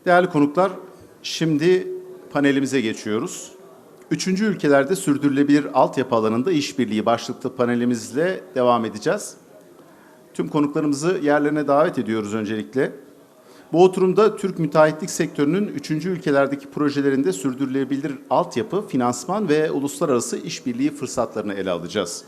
Değerli konuklar, şimdi panelimize geçiyoruz. Üçüncü ülkelerde sürdürülebilir altyapı alanında işbirliği başlıklı panelimizle devam edeceğiz. Tüm konuklarımızı yerlerine davet ediyoruz öncelikle. Bu oturumda Türk müteahhitlik sektörünün üçüncü ülkelerdeki projelerinde sürdürülebilir altyapı, finansman ve uluslararası işbirliği fırsatlarını ele alacağız.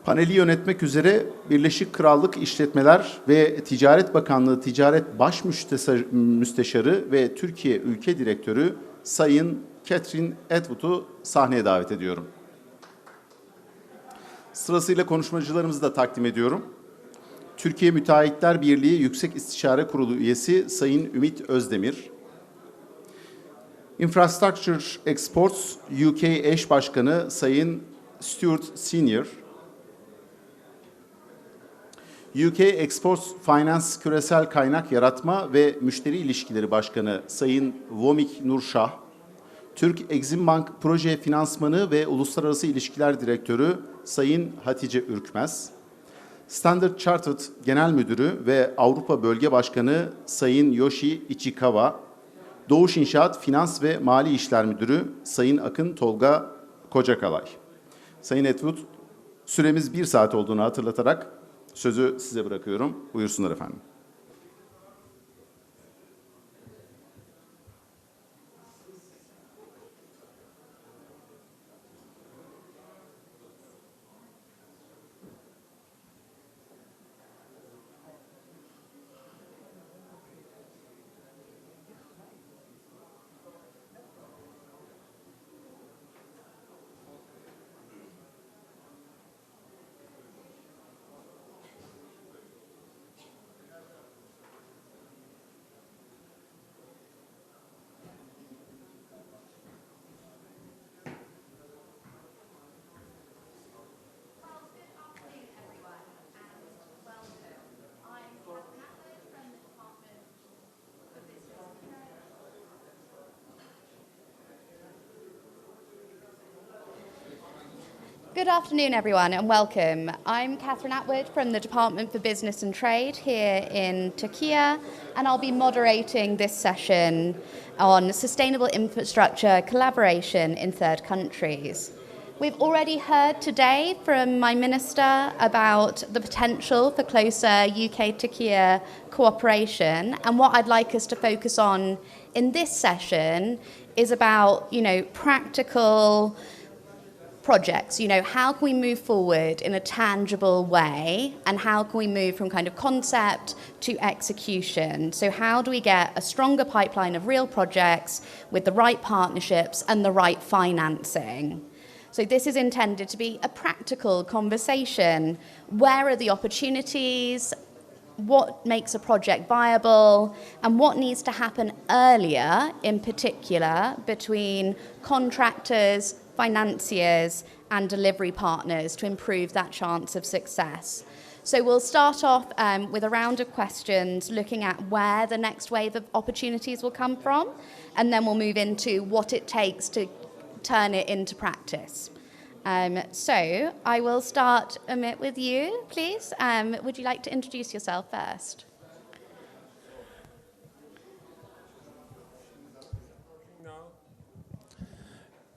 Paneli yönetmek üzere Birleşik, Krallık, İşletmeler ve Ticaret Bakanlığı Ticaret Başmüsteşarı ve Türkiye, Ülke Direktörü Sayın Katherine Attwood'u sahneye davet ediyorum. Sırasıyla konuşmacılarımızı da takdim ediyorum. Türkiye Müteahhitler Birliği Yüksek İstişare Kurulu üyesi Sayın Ümit Özdemir, Infrastructure Exports UK eş başkanı Sayın Stuart Senior, UK Exports Finance Küresel Kaynak Yaratma ve Müşteri İlişkileri Başkanı Sayın Vomik Nurşah, Türk Exim Bank Proje Finansmanı ve Uluslararası İlişkiler Direktörü Sayın Hatice Ürkmez, Standard Chartered Genel Müdürü ve Avrupa Bölge Başkanı Sayın Yoshi Ichikawa, Doğuş İnşaat Finans ve Mali İşler Müdürü Sayın Akın Tolga Kocakalay. Sayın Attwood, süremiz 1 saat olduğunu hatırlatarak sözü size bırakıyorum. Buyursunlar efendim. Good afternoon, everyone, and welcome. I'm Katherine Attwood from the Department for Business and Trade here in Turkey, and I'll be moderating this session on sustainable infrastructure collaboration in third countries. We've already heard today from my minister about the potential for closer UK-Turkey cooperation, and what I'd like us to focus on in this session is about, practical projects. How can we move forward in a tangible way, and how can we move from kind of concept to execution? So how do we get a stronger pipeline of real projects with the right partnerships and the right financing? So this is intended to be a practical conversation. Where are the opportunities? What makes a project viable, and what needs to happen earlier, in particular, between contractors, financiers and delivery partners to improve that chance of success. So we'll start off with a round of questions looking at where the next wave of opportunities will come from, and then we'll move into what it takes to turn it into practice. So I will start, Amit, with you, please. Would you like to introduce yourself first?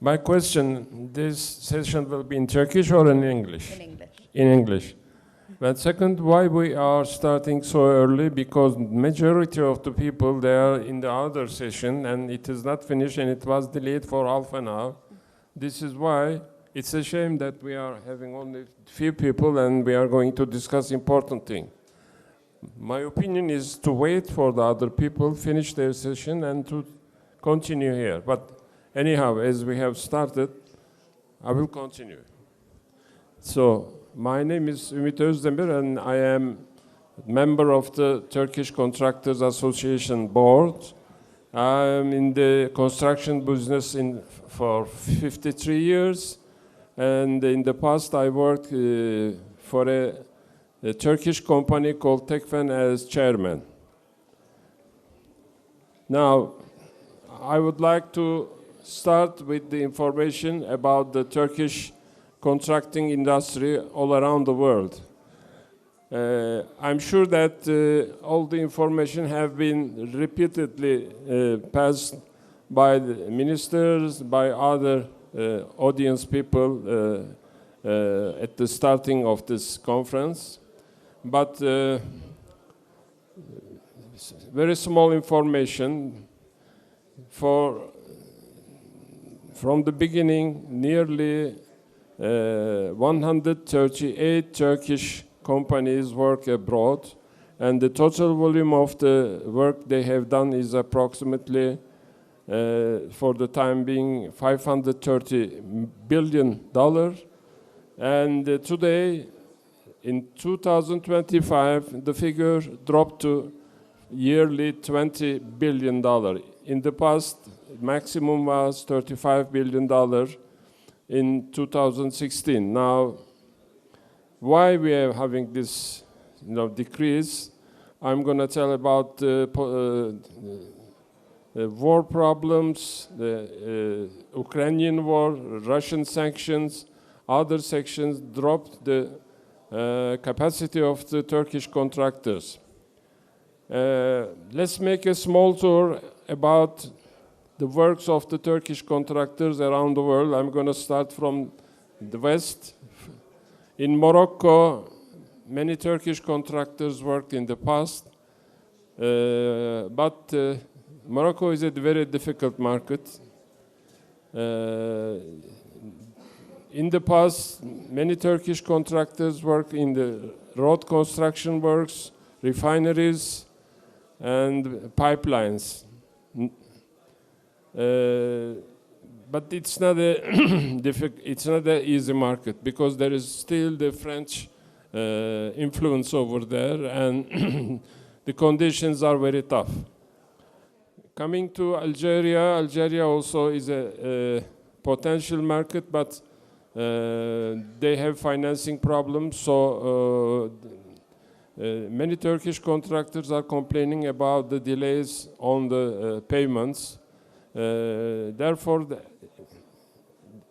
My question, this session will be in Turkish or in English? In English. In English. But second, why we are starting so early? Because majority of the people, they are in the other session and it is not finished and it was delayed for half an hour. This is why it's a shame that we are having only few people and we are going to discuss important thing. My opinion is to wait for the other people, finish their session and to continue here. But anyhow, as we have started, I will continue. So, my name is Ümit Özdemir and I am member of the Turkish Contractors Association Board. I'm in the construction business for 53 years, and in the past I worked for a Turkish company called Tekfen as chairman. Now, I would like to start with the information about the Turkish contracting industry all around the world. I'm sure that all the information have been repeatedly passed by the ministers, by other audience people at the starting of this conference. But very small information. From the beginning, nearly 138 Turkish companies work abroad, and the total volume of the work they have done is approximately, for the time being, $530 billion. And today, in 2025, the figure dropped to yearly $20 billion. In the past, maximum was $35 billion in 2016. Now, why we are having this decrease, I'm going to tell about the war problems, the Ukrainian war, Russian sanctions, other sanctions dropped the capacity of the Turkish contractors. Let's make a small tour about the works of the Turkish contractors around the world. I'm going to start from the West. In Morocco, many Turkish contractors worked in the past, but Morocco is a very difficult market. In the past, many Turkish contractors worked in the road construction works, refineries, and pipelines. But it's not a it's not an easy market because there is still the French influence over there, and the conditions are very tough. Coming to Algeria, Algeria also is a potential market, but they have financing problems, so many Turkish contractors are complaining about the delays on the payments. Therefore,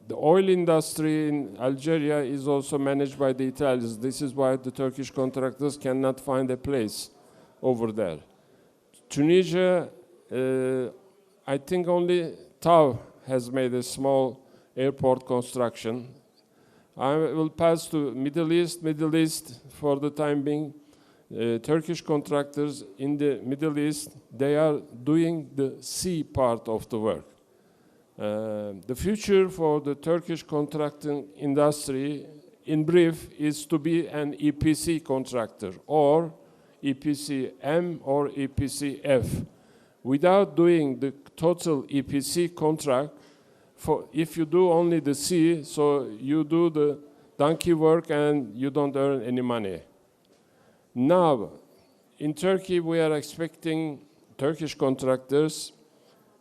the oil industry in Algeria is also managed by the Italians. This is why the Turkish contractors cannot find a place over there. Tunisia, I think only TAV has made a small airport construction. I will pass to Middle East. Middle East, for the time being, Turkish contractors in the Middle East, they are doing the sea part of the work. The future for the Turkish contracting industry, in brief, is to be an EPC contractor, or EPC-M or EPC-F. Without doing the total EPC contract, if you do only the sea, so you do the donkey work and you don't earn any money. Now, in Turkey, we are expecting Turkish contractors,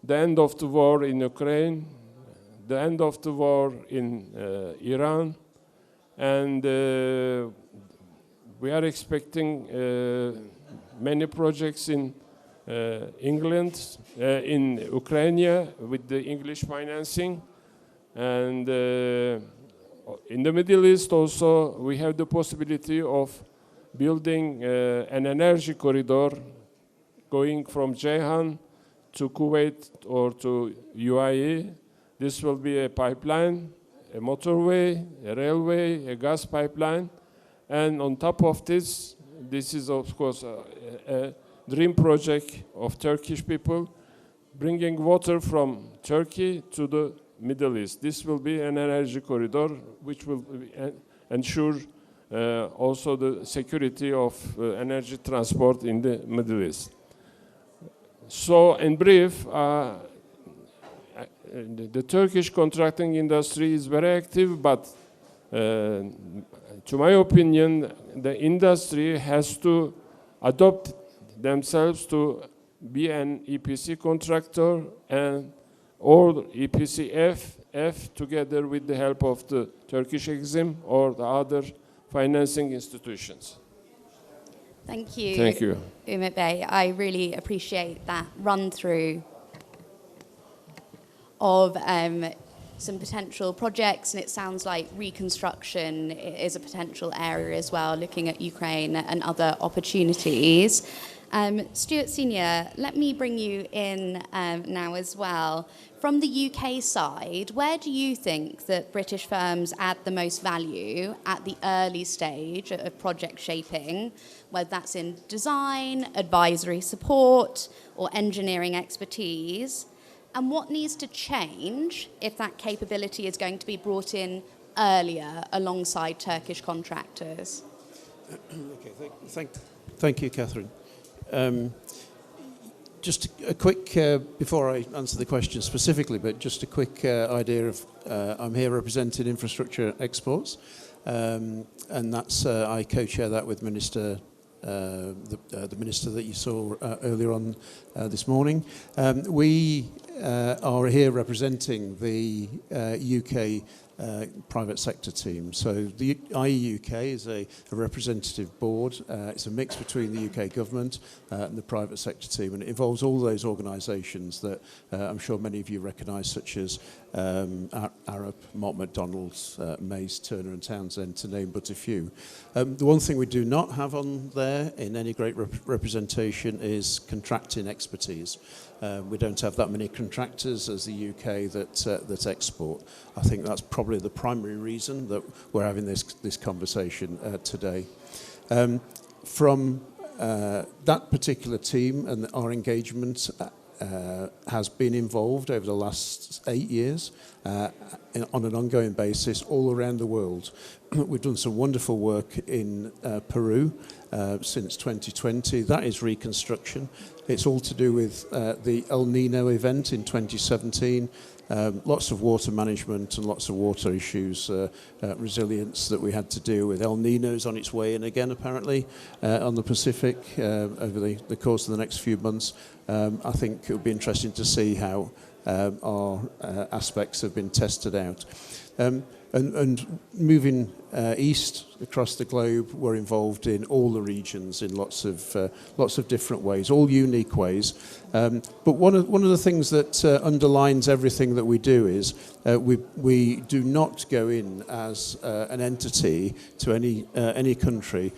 the end of the war in Ukraine, the end of the war in Iran, and we are expecting many projects in England, in Ukraine with the English financing, and in the Middle East also we have the possibility of building an energy corridor going from Ceyhan to Kuwait or to UAE. This will be a pipeline, a motorway, a railway, a gas pipeline, and on top of this, this is of course a dream project of Turkish people, bringing water from Turkey to the Middle East. This will be an energy corridor which will ensure also the security of energy transport in the Middle East. So in brief, the Turkish contracting industry is very active, but to my opinion, the industry has to adopt themselves to be an EPC contractor and or EPC-F together with the help of the Turkish Exim or the other financing institutions. Thank you. Thank you. Umut Bey, I really appreciate that run through of some potential projects, and it sounds like reconstruction is a potential area as well, looking at Ukraine and other opportunities. Stuart Senior, let me bring you in now as well. From the UK side, where do you think that British firms add the most value at the early stage of project shaping, whether that's in design, advisory support, or engineering expertise? And what needs to change if that capability is going to be brought in earlier alongside Turkish contractors? Okay, thank you, Catherine. Just a quick, before I answer the question specifically, but just a quick idea of, I'm here representing infrastructure exports, and that's, I co-chair that with Minister, the Minister that you saw earlier on this morning. We are here representing the UK private sector team. So the IEUK is a representative board. It's a mix between the UK government and the private sector team, and it involves all those organisations that I'm sure many of you recognise, such as Arup, Mott MacDonald's, Mays, Turner and Townsend, to name but a few. The one thing we do not have on there in any great representation is contracting expertise. We don't have that many contractors as the UK that export. I think that's probably the primary reason that we're having this conversation today. From that particular team and our engagement has been involved over the last 8 years on an ongoing basis all around the world. We've done some wonderful work in Peru since 2020. That is reconstruction. It's all to do with the El Nino event in 2017. Lots of water management and lots of water issues, resilience that we had to deal with. El Nino's on its way in again, apparently, on the Pacific over the course of the next few months. I think it would be interesting to see how our aspects have been tested out. And moving east across the globe, we're involved in all the regions in lots of different ways, all unique ways. But one of the things that underlines everything that we do is we do not go in as an entity to any country,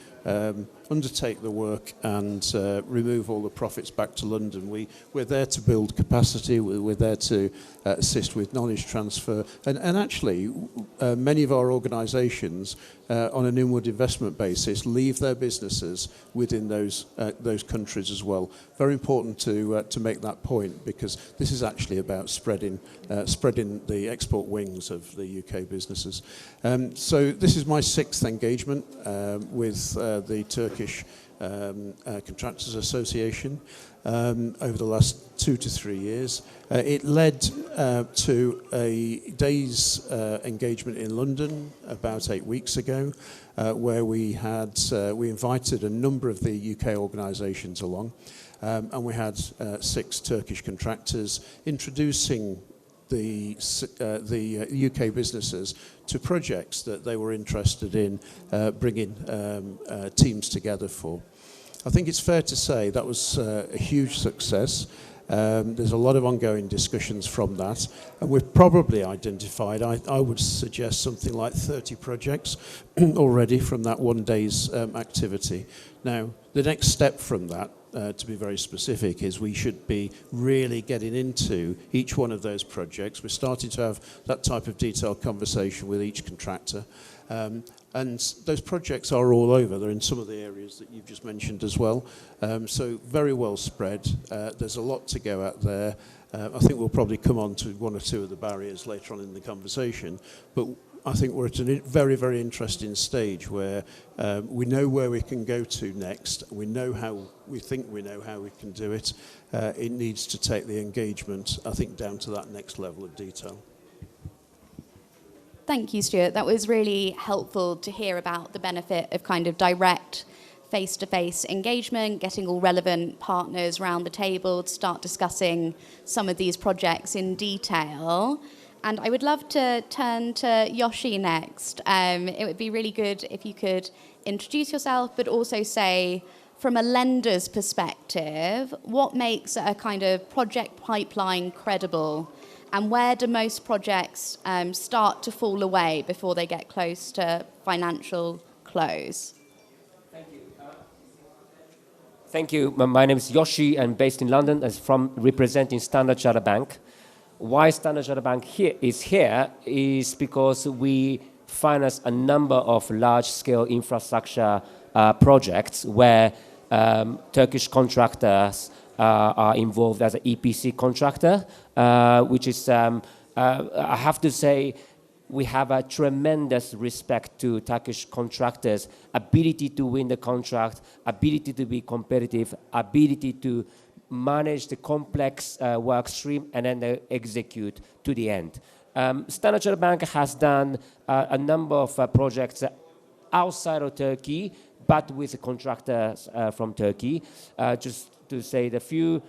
undertake the work and remove all the profits back to London. We're there to build capacity, we're there to assist with knowledge transfer, and actually many of our organisations on an inward investment basis leave their businesses within those countries as well. Very important to make that point, because this is actually about spreading the export wings of the UK businesses. So this is my 6th engagement with the Turkish Contractors Association over the last 2 to 3 years. It led to a day's engagement in London about 8 weeks ago, where we invited a number of the UK organisations along, and we had 6 Turkish contractors introducing the UK businesses to projects that they were interested in bringing teams together for. I think it's fair to say that was a huge success. There's a lot of ongoing discussions from that, and we've probably identified, I would suggest, something like 30 projects already from that one day's activity. Now, the next step from that, to be very specific, is we should be really getting into each one of those projects. We're starting to have that type of detailed conversation with each contractor. And those projects are all over. They're in some of the areas that you've just mentioned as well. So very well spread. There's a lot to go at there. I think we'll probably come on to 1 or 2 of the barriers later on in the conversation. But I think we're at a very, very interesting stage where we know where we can go to next. We know we know how we can do it. It needs to take the engagement, I think, down to that next level of detail. Thank you, Stuart. That was really helpful to hear about the benefit of kind of direct face-to-face engagement, getting all relevant partners around the table to start discussing some of these projects in detail. And I would love to turn to Yoshi next. It would be really good if you could introduce yourself, but also say, from a lender's perspective, what makes a kind of project pipeline credible? And where do most projects start to fall away before they get close to financial close? Thank you. My name is Yoshi. I'm based in London. I'm representing Standard Chartered Bank. Why Standard Chartered Bank here is because we finance a number of large-scale infrastructure projects where Turkish contractors are involved as an EPC contractor, which is, I have to say, we have a tremendous respect to Turkish contractors' ability to win the contract, ability to be competitive, ability to manage the complex work stream and then execute to the end. Standard Chartered Bank has done a number of projects outside of Turkey, but with contractors from Turkey. Just to say the few,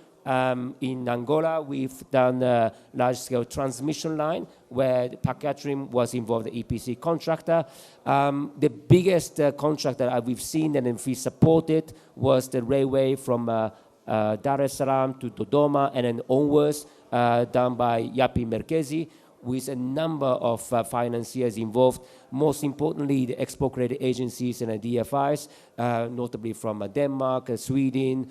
in Angola, we've done a large-scale transmission line where Katherine was involved, the EPC contractor. The biggest contract that we've seen and we supported was the railway from Dar es Salaam to Dodoma and then onwards, done by Yapi Merkezi, with a number of financiers involved, most importantly the export credit agencies and the DFIs, notably from Denmark, Sweden,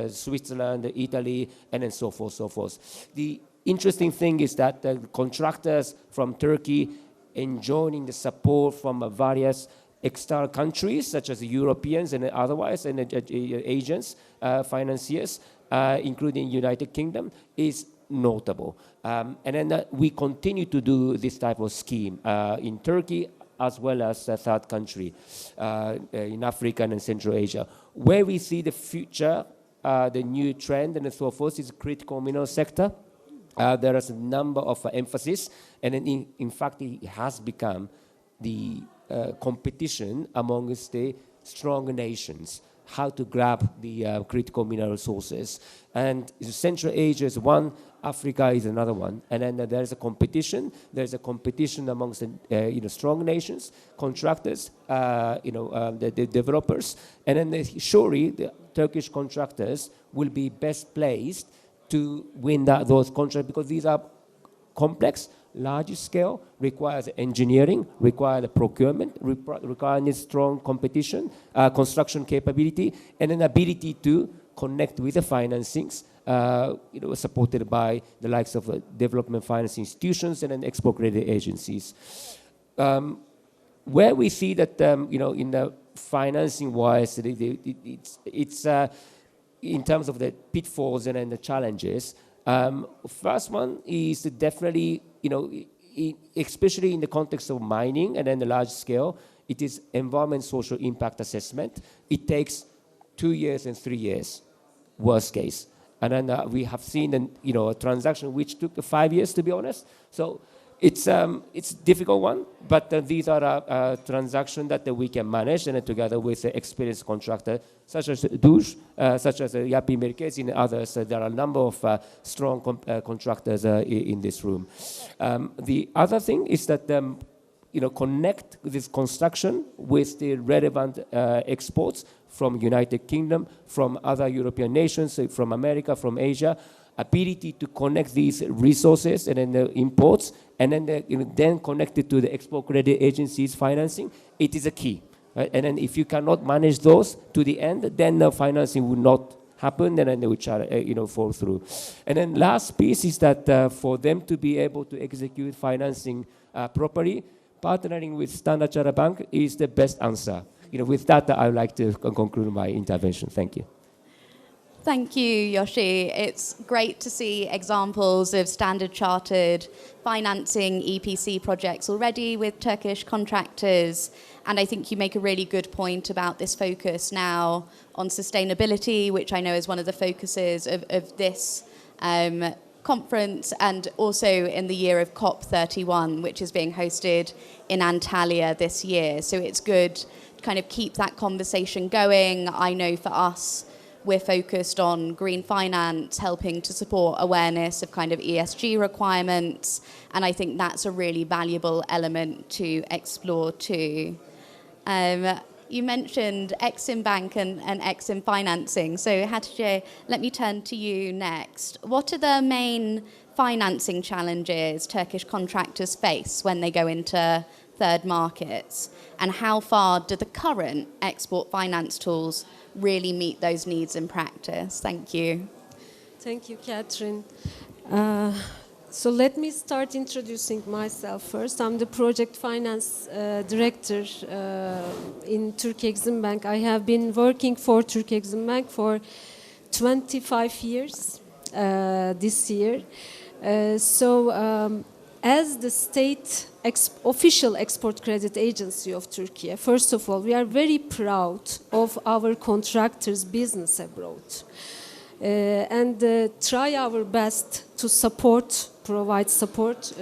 Switzerland, Italy, and then so forth. The interesting thing is that the contractors from Turkey enjoying the support from various external countries, such as the Europeans and otherwise, and agents, financiers, including United Kingdom, is notable. And then we continue to do this type of scheme in Turkey as well as a third country in Africa and Central Asia. Where we see the future, the new trend and so forth is critical mineral sector. There is a number of emphasis, and in fact it has become the competition amongst the strong nations, how to grab the critical mineral resources. And Central Asia is one, Africa is another one. And then there's a competition. There's a competition amongst the strong nations, contractors, the developers. And then surely the Turkish contractors will be best placed to win those contracts because these are complex, large scale, requires engineering, requires procurement, requires strong competition, construction capability, and an ability to connect with the financings, supported by the likes of development finance institutions and then export credit agencies. Where we see that, in the financing wise, it's in terms of the pitfalls and then the challenges. First one is definitely, especially in the context of mining and then the large scale, it is environment social impact assessment. It takes 2 years and 3 years, worst case. And then we have seen a transaction which took 5 years, to be honest. So it's a difficult one, but these are transactions that we can manage, and together with the experienced contractor, such as Dush, such as Yapi Merkezi and others, there are a number of strong contractors in this room. The other thing is that connect this construction with the relevant exports from United Kingdom, from other European nations, from America, from Asia, ability to connect these resources and then the imports, and then connect it to the export credit agencies financing, it is a key. Right? And then if you cannot manage those to the end, then the financing will not happen, and then they will fall through. And then last piece is that for them to be able to execute financing properly, partnering with Standard Chartered Bank is the best answer. With that, I would like to conclude my intervention. Thank you. Thank you, Yoshi. It's great to see examples of Standard Chartered financing EPC projects already with Turkish contractors. And I think you make a really good point about this focus now on sustainability, which I know is one of the focuses of this conference, and also in the year of COP31, which is being hosted in Antalya this year. So it's good to kind of keep that conversation going. I know for us, we're focused on green finance, helping to support awareness of kind of ESG requirements. And I think that's a really valuable element to explore too. you mentioned Exim Bank and Exim financing. So Hatice, let me turn to you next. What are the main financing challenges Turkish contractors face when they go into third markets? And how far do the current export finance tools really meet those needs in practice? Thank you. Thank you, Katherine. So let me start introducing myself first. I'm the project finance director in Türkiye Exim Bank. I have been working for Türkiye Exim Bank for 25 years this year. As the state official export credit agency of Turkey, first of all, we are very proud of our contractors' business abroad. And try our best to provide support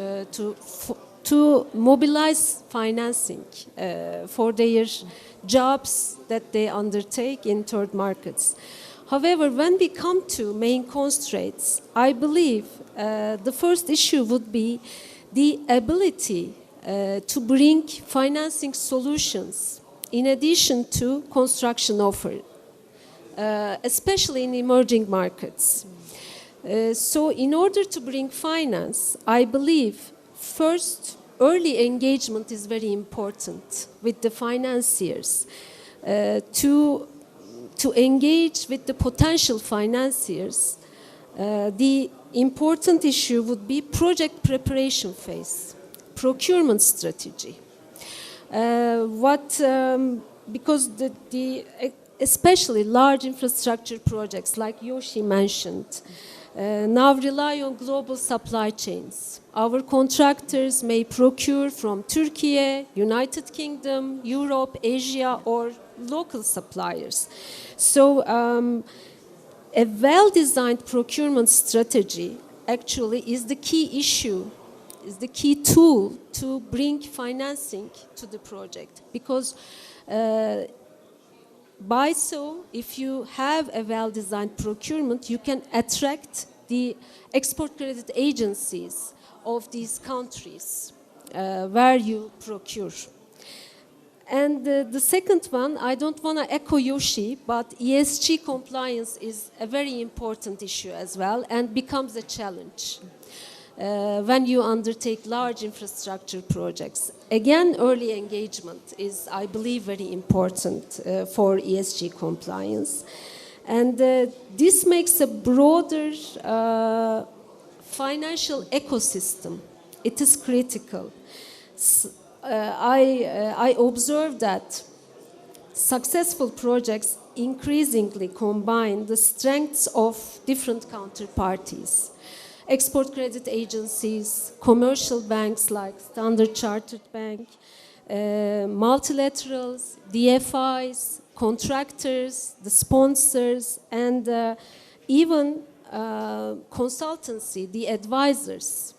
to mobilize financing for their jobs that they undertake in third markets. However, when we come to main constraints, I believe the first issue would be the ability to bring financing solutions in addition to construction offer. Especially in emerging markets. So in order to bring finance, I believe first early engagement is very important with the financiers to engage with the potential financiers. The important issue would be project preparation phase, procurement strategy. Because especially large infrastructure projects like Yoshi mentioned, now rely on global supply chains. Our contractors may procure from Turkey, United Kingdom, Europe, Asia, or local suppliers. So a well-designed procurement strategy actually is the key issue, is the key tool to bring financing to the project. Because if you have a well-designed procurement, you can attract the export credit agencies of these countries where you procure. And the second one, I don't want to echo Yoshi, but ESG compliance is a very important issue as well and becomes a challenge when you undertake large infrastructure projects. Again, early engagement is, I believe, very important for ESG compliance. And this makes a broader financial ecosystem. It is critical. I observe that successful projects increasingly combine the strengths of different counterparties. Export credit agencies, commercial banks like Standard Chartered Bank, multilaterals, DFIs, contractors, the sponsors, and even consultancy, the advisors.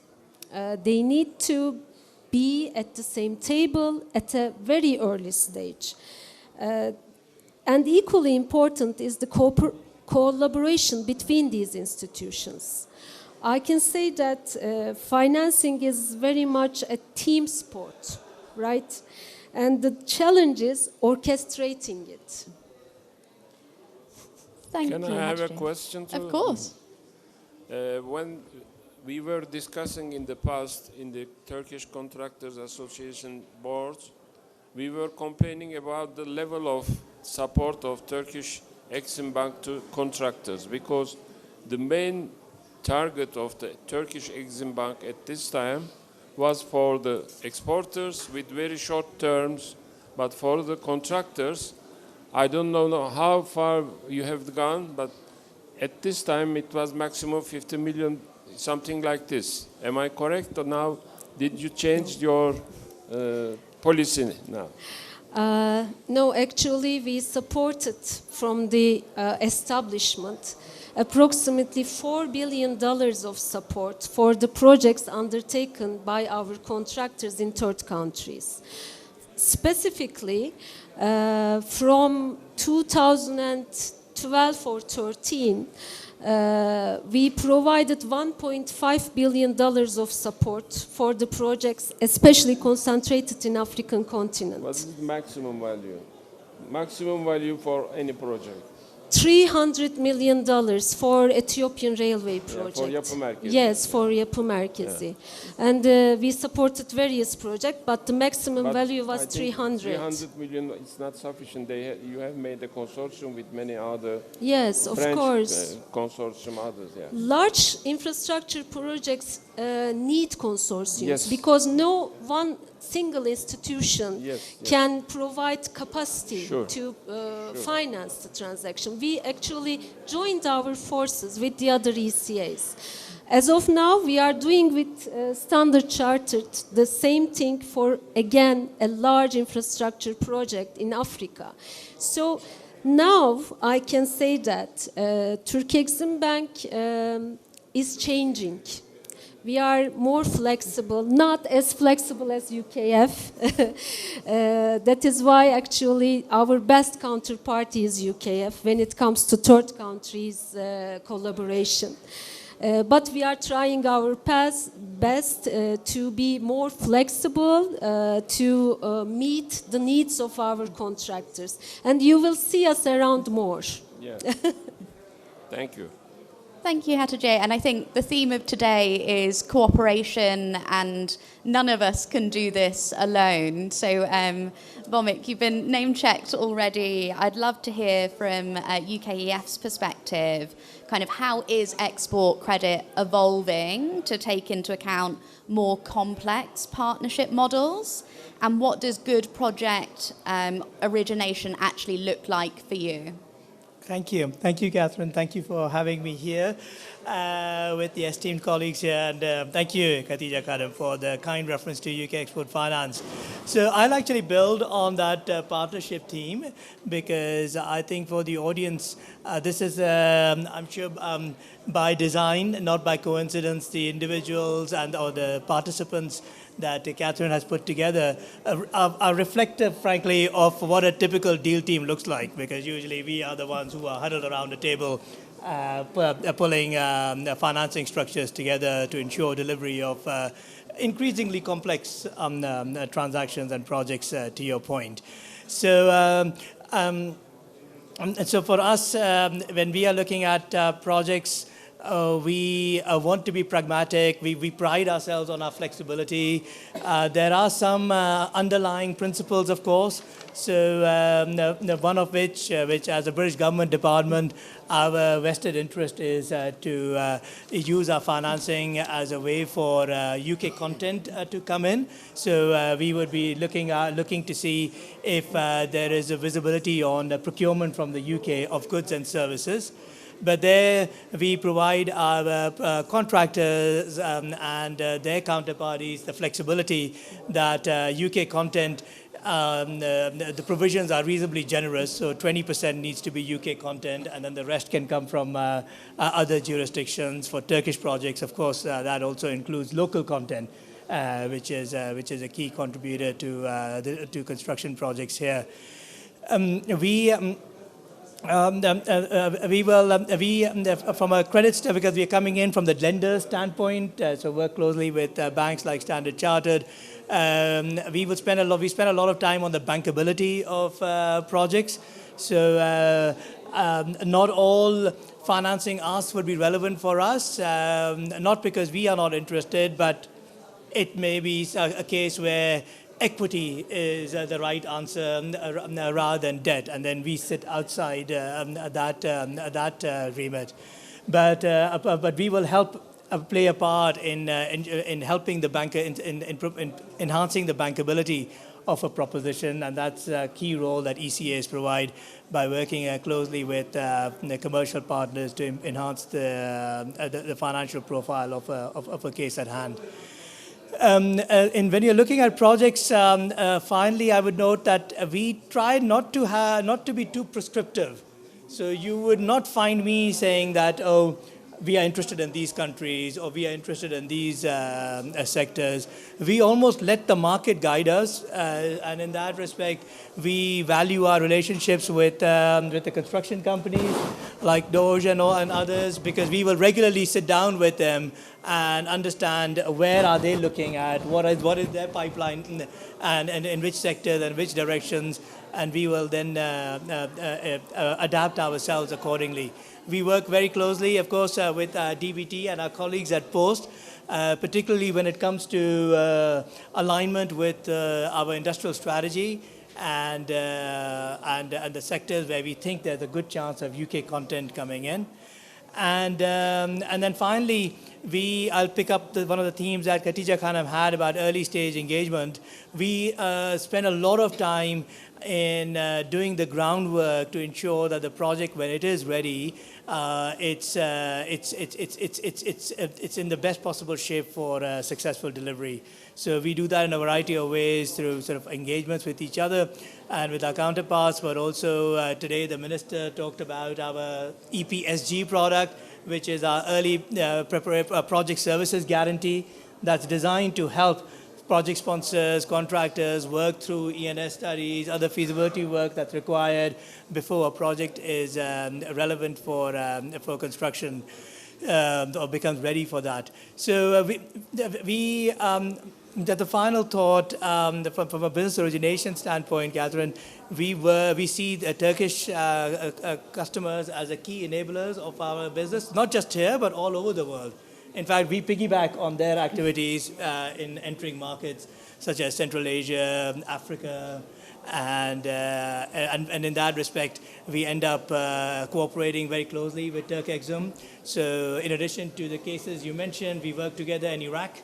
They need to be at the same table at a very early stage. And equally important is the collaboration between these institutions. I can say that financing is very much a team sport, right? And the challenge is orchestrating it. Thank you. Can I have a question too? Of course. When we were discussing in the past in the Turkish Contractors Association boards, we were complaining about the level of support of Turkish Exim Bank to contractors, because the main target of the Turkish Exim Bank at this time was for the exporters with very short terms, but for the contractors, I don't know how far you have gone, but at this time it was maximum 50 million, something like this. Am I correct? Or now, did you change your policy now? No, actually we supported from the establishment approximately $4 billion of support for the projects undertaken by our contractors in third countries. Specifically, from 2012 or 13, we provided $1.5 billion of support for the projects, especially concentrated in African continent. What is the maximum value? Maximum value for any project. $300 million for Ethiopian railway project. for yapı merkezi. Yes, for yapı merkezi. And we supported various projects, but the maximum But value I was think 300. 300 million is not sufficient. You have made a consortium with many other Yes, of French course. consortium others. Yeah. Large infrastructure projects need consortiums Yes. because no one single institution Yes, yes. can provide capacity Sure. to finance the transaction. We actually joined our forces with the other ECAs. As of now, we are doing with Standard Chartered the same thing for, again, a large infrastructure project in Africa. So now I can say that Türkiye Exim Bank is changing. We are more flexible, not as flexible as UKF. That is why actually our best counterparty is UKF when it comes to third countries collaboration. But we are trying our best to be more flexible, to meet the needs of our contractors. And you will see us around more. Yeah. Thank you. Thank you, Hatice. And I think the theme of today is cooperation, and none of us can do this alone. So, Vomik, you've been name-checked already. I'd love to hear from UKEF's perspective, kind of how is export credit evolving to take into account more complex partnership models? And what does good project origination actually look like for you? Thank you. Thank you, Catherine. Thank you for having me here with the esteemed colleagues here. And thank you, Khatija Kadam, for the kind reference to UK Export Finance. So I'll actually build on that partnership theme, because I think for the audience, this is, I'm sure, by design, not by coincidence, the individuals or the participants that Katherine has put together are reflective, frankly, of what a typical deal team looks like, because usually we are the ones who are huddled around the table pulling financing structures together to ensure delivery of increasingly complex transactions and projects, to your point. So, so for us, when we are looking at projects, we want to be pragmatic. We pride ourselves on our flexibility. There are some underlying principles, of course. So one of which as a British government department, our vested interest is to use our financing as a way for UK content to come in. So we would be looking to see if there is a visibility on the procurement from the UK of goods and services. But there we provide our contractors and their counterparties the flexibility that UK content, the provisions are reasonably generous, so 20% needs to be UK content, and then the rest can come from other jurisdictions. For Turkish projects, of course, that also includes local content, which is a key contributor to construction projects here. From a credit standpoint, because we are coming in from the lender standpoint, so work closely with banks like Standard Chartered. We spend a lot of time on the bankability of projects. So not all financing asks would be relevant for us, not because we are not interested, but it may be a case where equity is the right answer rather than debt, and then we sit outside that remit. But we will help play a part in helping the banker in enhancing the bankability of a proposition, and that's a key role that ECAs provide by working closely with the commercial partners to enhance the financial profile of a case at hand. And when you're looking at projects, finally, I would note that we try not to be too prescriptive. So you would not find me saying that, oh, we are interested in these countries or we are interested in these sectors. We almost let the market guide us, and in that respect, we value our relationships with the construction companies like Doge and others, because we will regularly sit down with them and understand where are they looking at, what is their pipeline, and in which sectors and which directions, and we will then adapt ourselves accordingly. We work very closely, of course, with DBT and our colleagues at Post, particularly when it comes to alignment with our industrial strategy and the sectors where we think there's a good chance of UK content coming in. And then finally, I'll pick up one of the themes that Khatija kind of had about early stage engagement. We spend a lot of time in doing the groundwork to ensure that the project, when it is ready, it's in the best possible shape for successful delivery. So we do that in a variety of ways through sort of engagements with each other and with our counterparts, but also today the minister talked about our EPSG product, which is our early project services guarantee that's designed to help project sponsors, contractors work through ENS studies, other feasibility work that's required before a project is relevant for construction or becomes ready for that. So the final thought from a business origination standpoint, Katherine, we see the Turkish customers as a key enablers of our business, not just here, but all over the world. In fact, we piggyback on their activities in entering markets such as Central Asia, Africa, and in that respect, we end up cooperating very closely with Turkexim. So in addition to the cases you mentioned, we work together in Iraq,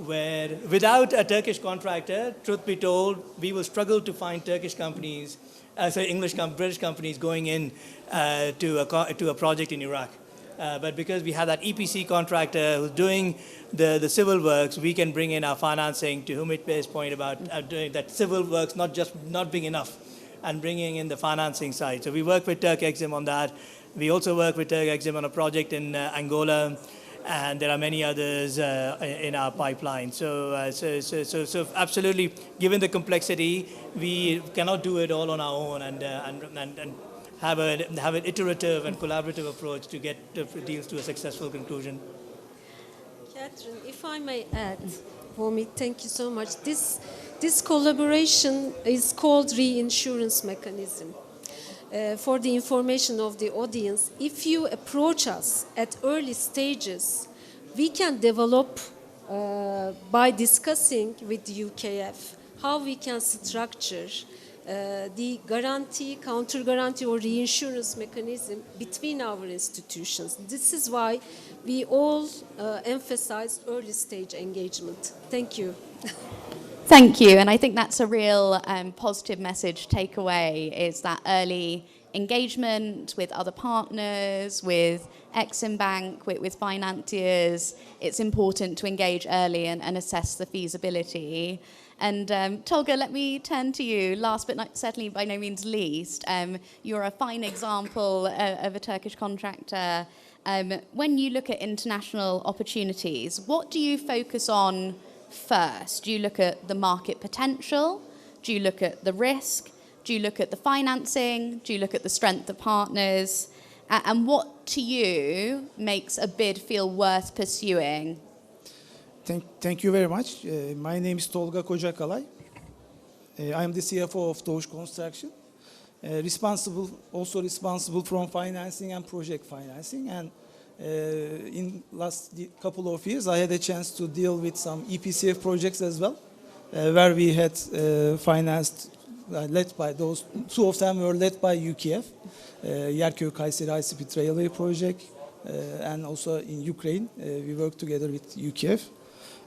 where without a Turkish contractor, truth be told, we will struggle to find Turkish companies, British companies going in to a project in Iraq. But because we have that EPC contractor who's doing the civil works, we can bring in our financing, to whom it pays point about doing that civil works not being enough, and bringing in the financing side. So we work with Turkexim on that. We also work with Turkexim on a project in Angola, and there are many others in our pipeline. So absolutely, given the complexity, we cannot do it all on our own, and have an iterative and collaborative approach to get deals to a successful conclusion. Katherine, if I may add, Womit, thank you so much. This collaboration is called reinsurance mechanism. For the information of the audience, if you approach us at early stages, we can develop by discussing with the UKF how we can structure the guarantee, counter guarantee or reinsurance mechanism between our institutions. This is why we all emphasize early stage engagement. Thank you. Thank you, and I think that's a real positive message takeaway, is that early engagement with other partners, with Exim Bank, with financiers. It's important to engage early and assess the feasibility. And Tolga, let me turn to you. Last but certainly by no means least, you're a fine example of a Turkish contractor. When you look at international opportunities, what do you focus on first? Do you look at the market potential? Do you look at the risk? Do you look at the financing? Do you look at the strength of partners? And what to you makes a bid feel worth pursuing? Thank you very much. My name is Tolga Kocakalay. I am the CFO of Doğuş Construction. Responsible from financing and project financing. And in last couple of years, I had a chance to deal with some EPCF projects as well, where we had financed, led by those, two of them were led by UKF, Yerköy-Kayseri high-speed railway project, and also in Ukraine, we worked together with UKF.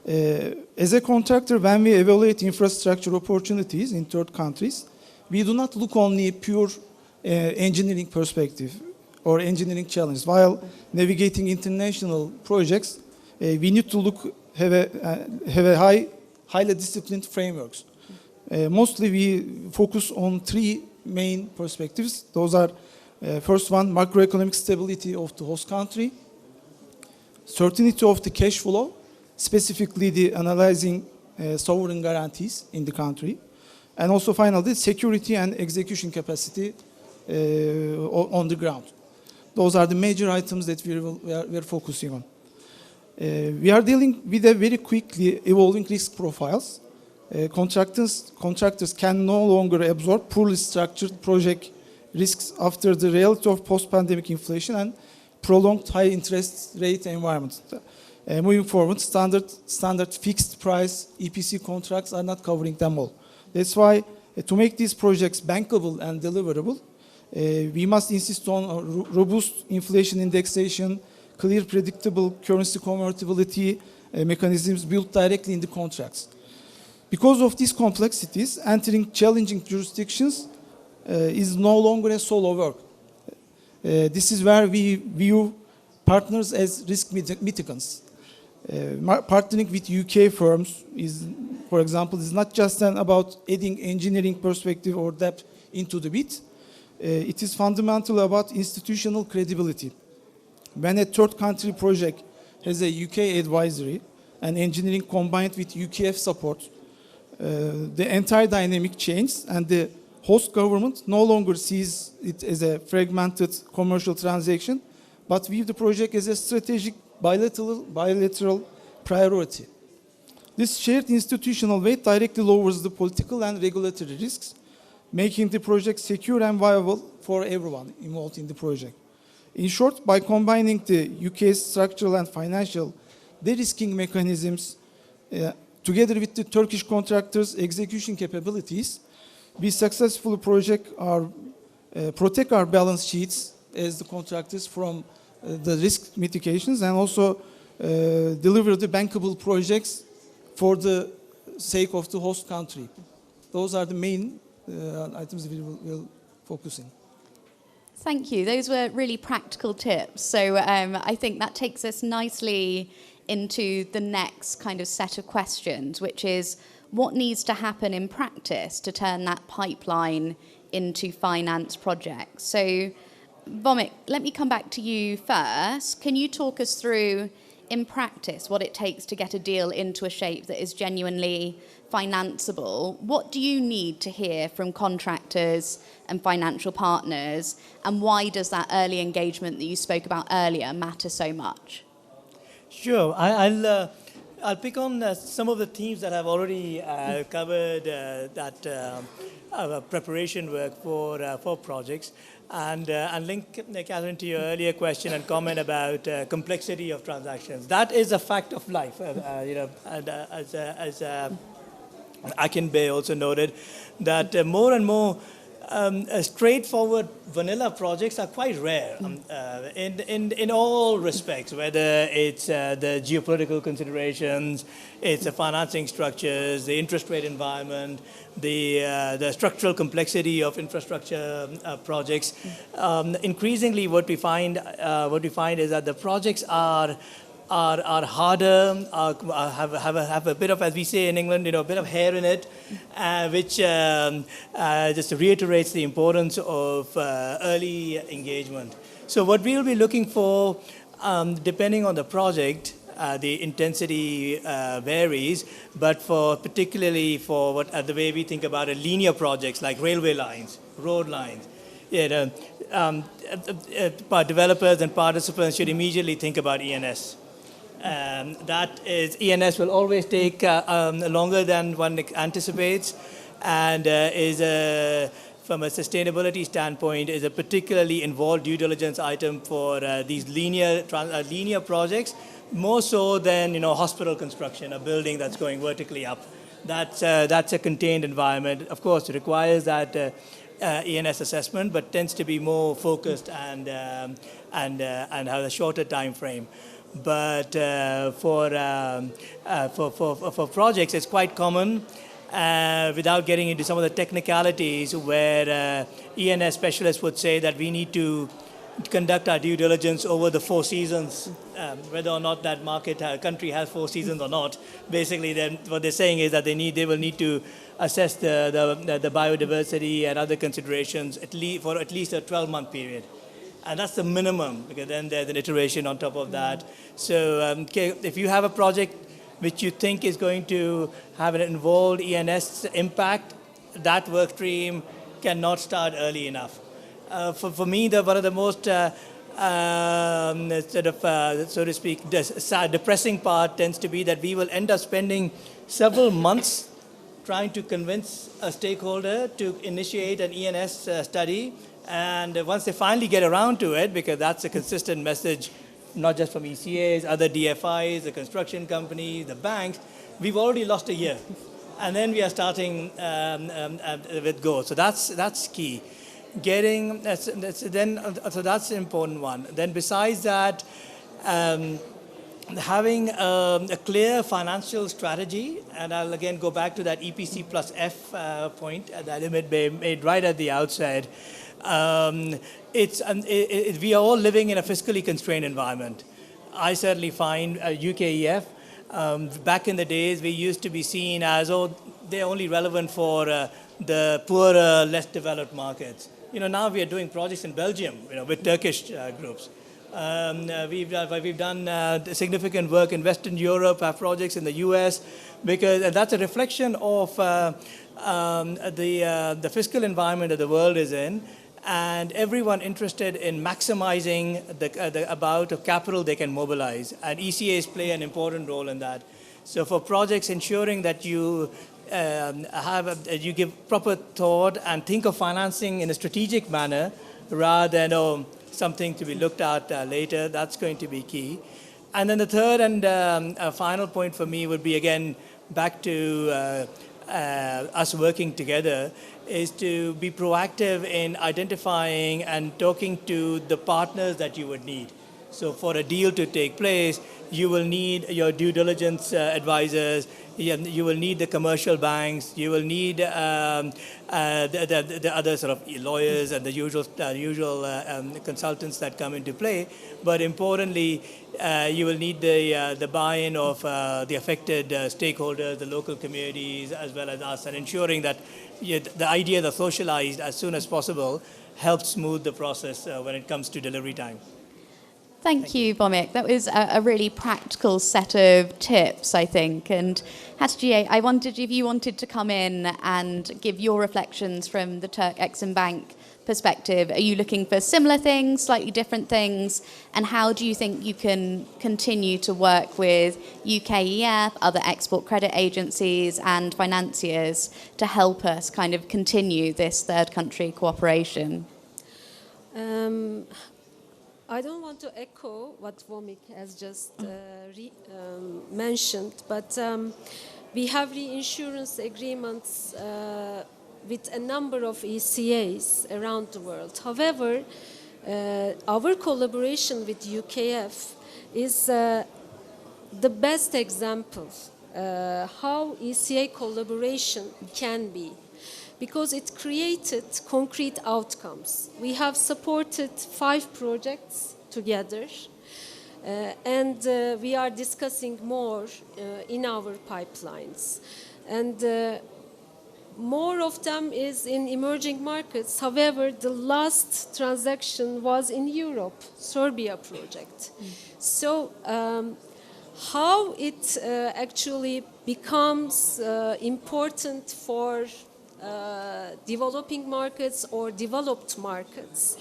As a contractor, when we evaluate infrastructure opportunities in third countries, we do not look only pure engineering perspective or engineering challenge. While navigating international projects, we need to have a highly disciplined frameworks. Mostly we focus on three main perspectives. Those are first one, macroeconomic stability of the host country. certainty of the cash flow, specifically the analyzing sovereign guarantees in the country, and also finally security and execution capacity on the ground. Those are the major items that we are focusing on. We are dealing with a very quickly evolving risk profiles. Contractors can no longer absorb poorly structured project risks after the reality of post-pandemic inflation and prolonged high interest rate environment. Moving forward, standard fixed price EPC contracts are not covering them all. That's why to make these projects bankable and deliverable, we must insist on robust inflation indexation, clear predictable currency convertibility mechanisms built directly in the contracts. Because of these complexities, entering challenging jurisdictions is no longer a solo work. This is where we view partners as risk mitigants. Partnering with UK firms is, for example, is not just about adding engineering perspective or depth into the bid. It is fundamentally about institutional credibility. When a third country project has a UK advisory and engineering combined with UKF support, the entire dynamic changes, and the host government no longer sees it as a fragmented commercial transaction, but views the project as a strategic bilateral priority. This shared institutional weight directly lowers the political and regulatory risks, making the project secure and viable for everyone involved in the project. In short, by combining the UK's structural and financial de-risking mechanisms together with the Turkish contractors' execution capabilities, we successfully protect our balance sheets as the contractors from the risk mitigations, and also deliver the bankable projects for the sake of the host country. Those are the main items we will focus in. Thank you. Those were really practical tips. So I think that takes us nicely into the next kind of set of questions, which is what needs to happen in practice to turn that pipeline into finance projects. So, Vomit, let me come back to you first. Can you talk us through, in practice, what it takes to get a deal into a shape that is genuinely financeable? What do you need to hear from contractors and financial partners, and why does that early engagement that you spoke about earlier matter so much? Sure. I'll pick on some of the themes that I've already covered that preparation work for projects, and link, Katherine, to your earlier question and comment about complexity of transactions. That is a fact of life. And as Akin Bey also noted, that more and more straightforward vanilla projects are quite rare in all respects, whether it's the geopolitical considerations, it's the financing structures, the interest rate environment, the structural complexity of infrastructure projects. Increasingly, what we find is that the projects are harder, have a bit of, as we say in England, a bit of hair in it, which just reiterates the importance of early engagement. So what we'll be looking for, depending on the project, the intensity varies, but particularly for the way we think about it, linear projects like railway lines, road lines, developers and participants should immediately think about ENS. That is, ENS will always take longer than one anticipates, and from a sustainability standpoint, is a particularly involved due diligence item for these linear projects, more so than hospital construction, a building that's going vertically up. That's a contained environment. Of course, it requires that ENS assessment, but tends to be more focused and have a shorter time frame. But for projects, it's quite common, without getting into some of the technicalities, where ENS specialists would say that we need to conduct our due diligence over the 4 seasons, whether or not that country has 4 seasons or not. Basically, then what they're saying is that they will need to assess the biodiversity and other considerations for at least a 12-month period. And that's the minimum, because then there's an iteration on top of that. So if you have a project which you think is going to have an involved ENS impact, that work stream cannot start early enough. For me, one of the most so to speak, depressing part tends to be that we will end up spending several months trying to convince a stakeholder to initiate an ENS study. And once they finally get around to it, because that's a consistent message, not just from ECAs, other DFIs, the construction companies, the banks, we've already lost a year. And then we are starting with go. So that's key. So that's the important one. Then besides that, having a clear financial strategy, and I'll again go back to that EPC plus F point that Emmett made right at the outset. We are all living in a fiscally constrained environment. I certainly find UKEF, back in the days, we used to be seen as, they're only relevant for the poorer, less developed markets. Now we are doing projects in Belgium, with Turkish groups. We've done significant work in Western Europe, have projects in the US, because that's a reflection of the fiscal environment that the world is in, and everyone interested in maximizing the amount of capital they can mobilize. And ECAs play an important role in that. So for projects, ensuring that you you give proper thought and think of financing in a strategic manner rather than something to be looked at later, that's going to be key. And then the third and final point for me would be, again, back to us working together, is to be proactive in identifying and talking to the partners that you would need. So for a deal to take place, you will need your due diligence advisors, you will need the commercial banks, you will need the other sort of lawyers and the usual consultants that come into play. But importantly, you will need the buy-in of the affected stakeholders, the local communities, as well as us, and ensuring that the ideas are socialized as soon as possible helps smooth the process when it comes to delivery time. Thank you, Bomik. That was a really practical set of tips, I think. And Hatice, I wondered if you wanted to come in and give your reflections from the Turk Exim Bank perspective. Are you looking for similar things, slightly different things? And how do you think you can continue to work with UKEF, other export credit agencies and financiers to help us kind of continue this third country cooperation? I don't want to echo what Bomik has just mentioned, but we have reinsurance agreements with a number of ECAs around the world. However, our collaboration with UKEF is the best example how ECA collaboration can be, because it created concrete outcomes. We have supported 5 projects together, and we are discussing more in our pipelines. And more of them is in emerging markets. However, the last transaction was in Europe, Serbia project. So how it actually becomes important for developing markets or developed markets,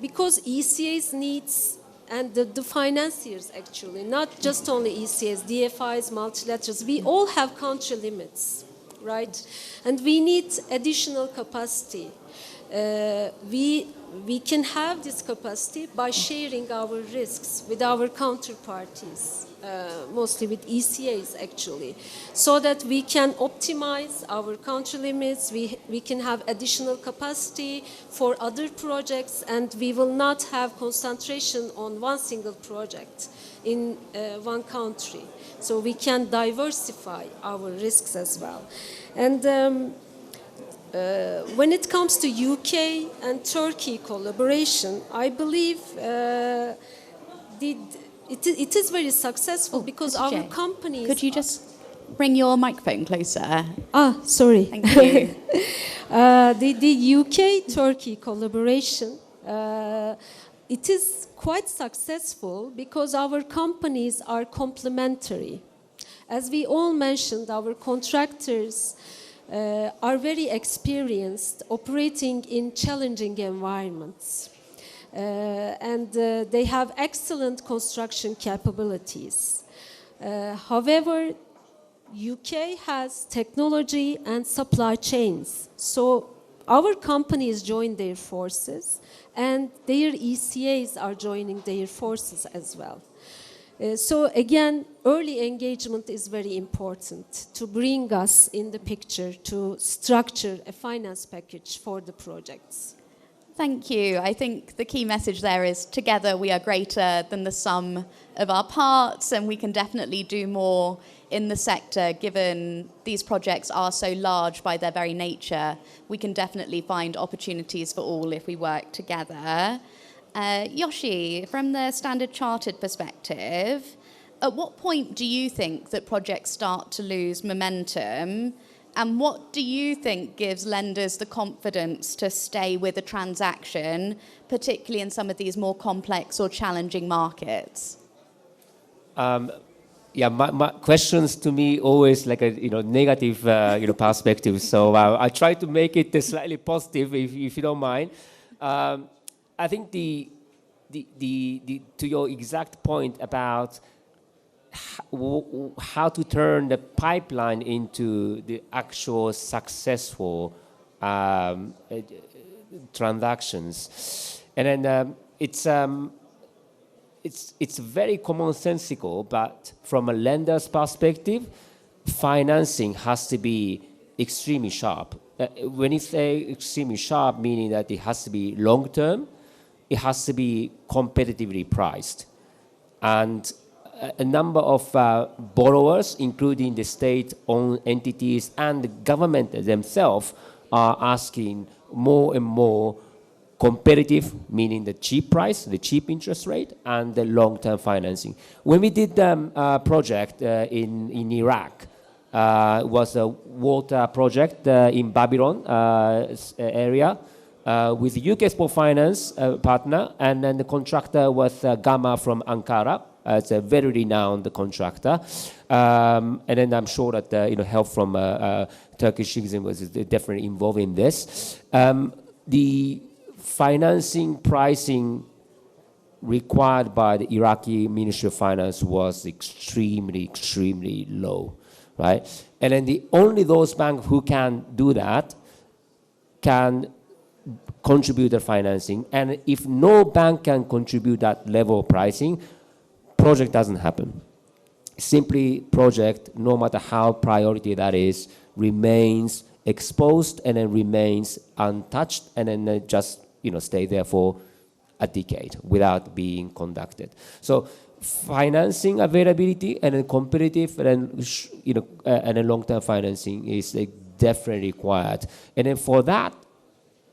because ECAs needs, and the financiers actually, not just only ECAs, DFIs, multilaterals, we all have country limits, right? And we need additional capacity. We can have this capacity by sharing our risks with our counterparties, mostly with ECAs actually, so that we can optimize our country limits, we can have additional capacity for other projects, and we will not have concentration on one single project in one country. So we can diversify our risks as well. And when it comes to UK and Turkey collaboration, I believe it is very successful because our companies... Could you just bring your microphone closer? Sorry. Thank you. The UK-Turkey collaboration It is quite successful because our companies are complementary. As we all mentioned, our contractors are very experienced operating in challenging environments. And they have excellent construction capabilities. However, UK has technology and supply chains. So our companies join their forces and their ECAs are joining their forces as well. So again, early engagement is very important to bring us in the picture to structure a finance package for the projects. Thank you. I think the key message there is together we are greater than the sum of our parts, and we can definitely do more in the sector given these projects are so large by their very nature. We can definitely find opportunities for all if we work together. Yoshi, from the Standard Chartered perspective, at what point do you think that projects start to lose momentum? And what do you think gives lenders the confidence to stay with a transaction, particularly in some of these more complex or challenging markets? Yeah, my questions to me always like a negative perspective. So I try to make it slightly positive, if you don't mind. I think the to your exact point about how to turn the pipeline into the actual successful transactions, and then it's very commonsensical, but from a lender's perspective, financing has to be extremely sharp. When you say extremely sharp, meaning that it has to be long term, it has to be competitively priced, and a number of borrowers, including the state-owned entities and the government themselves, are asking more and more competitive, meaning the cheap price, the cheap interest rate, and the long-term financing. When we did the project in Iraq, it was a water project in Babylon area with UK Export Finance partner, and then the contractor was Gamma from Ankara. It's a very renowned contractor, and then I'm sure that help from Turkish citizen was definitely involved in this. The financing pricing required by the Iraqi Ministry of Finance was extremely low, right? And then only those banks who can do that can contribute the financing, and if no bank can contribute that level of pricing, project doesn't happen. Simply project, no matter how priority that is, remains exposed and then remains untouched, and then just stay there for a decade without being conducted. So financing availability and then competitive and then long-term financing is definitely required. And then for that,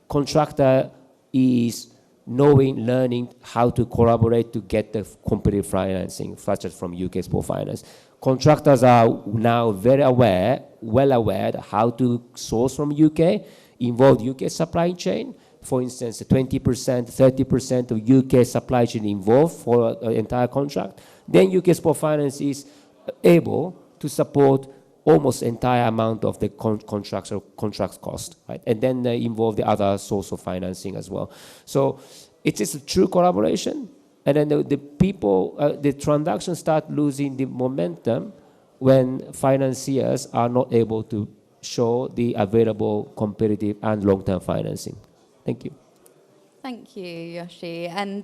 contractor is learning how to collaborate to get the competitive financing, such as from UK Export Finance. Contractors are now well aware how to source from UK, involve UK supply chain. For instance, 20%, 30% of UK supply chain involved for an entire contract. Then UK Export Finance is able to support almost entire amount of the contract cost, right? And then they involve the other source of financing as well. So it is a true collaboration, and then the transactions start losing the momentum when financiers are not able to show the available competitive and long-term financing. Thank you. Thank you, Yoshi. And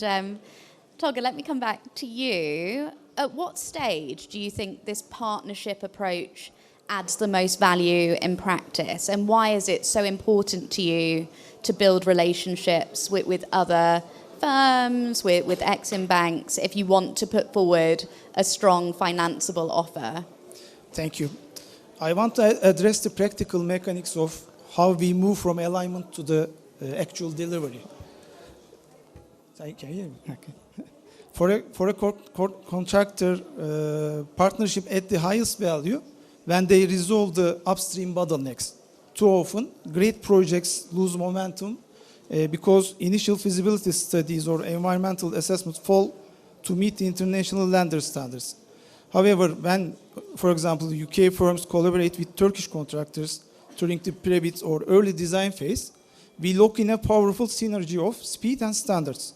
Tolga, let me come back to you. At what stage do you think this partnership approach adds the most value in practice, and why is it so important to you to build relationships with other firms, with Exim banks, if you want to put forward a strong financeable offer? Thank you. I want to address the practical mechanics of how we move from alignment to the actual delivery. Can you hear me? Okay. For a contractor partnership at the highest value, when they resolve the upstream bottlenecks, too often great projects lose momentum because initial feasibility studies or environmental assessments fall to meet the international lender standards. However, when, for example, UK firms collaborate with Turkish contractors during the pre-bid or early design phase, we lock in a powerful synergy of speed and standards.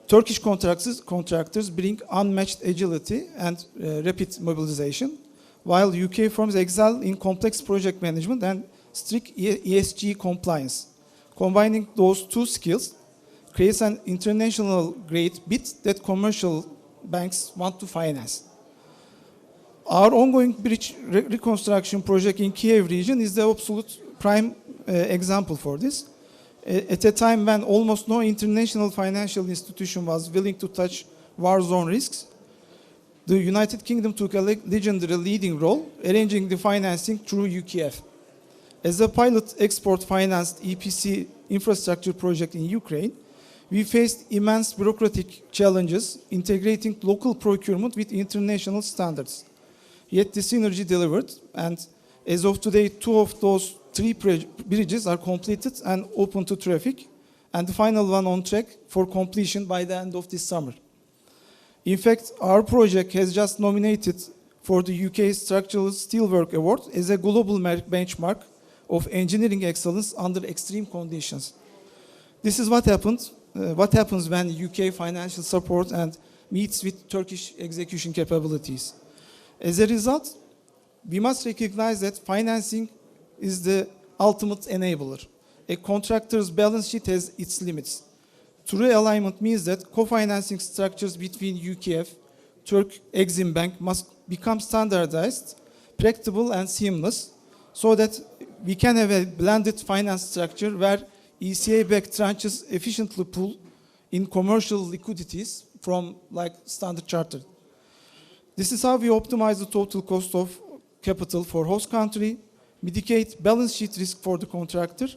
Turkish contractors bring unmatched agility and rapid mobilization, while UK firms excel in complex project management and strict ESG compliance. Combining those two skills creates an international grade bid that commercial banks want to finance. Our ongoing bridge reconstruction project in Kiev region is the absolute prime example for this. At a time when almost no international financial institution was willing to touch war zone risks, the United Kingdom took a legendary leading role, arranging the financing through UKF. As a pilot export-financed EPC infrastructure project in Ukraine, we faced immense bureaucratic challenges integrating local procurement with international standards. Yet the synergy delivered, and as of today, 2 of those 3 bridges are completed and open to traffic, and the final one on track for completion by the end of this summer. In fact, our project has just nominated for the UK Structural Steelwork Award as a global benchmark of engineering excellence under extreme conditions. This is what happens when UK financial support and meets with Turkish execution capabilities. As a result, we must recognize that financing is the ultimate enabler. A contractor's balance sheet has its limits. True alignment means that co-financing structures between UKF, Turk Exim Bank must become standardized, practicable and seamless so that we can have a blended finance structure where ECA-backed tranches efficiently pool in commercial liquidities from like Standard Chartered. This is how we optimize the total cost of capital for host country, mitigate balance sheet risk for the contractor,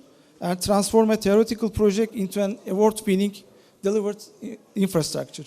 and transform a theoretical project into an award-winning delivered infrastructure.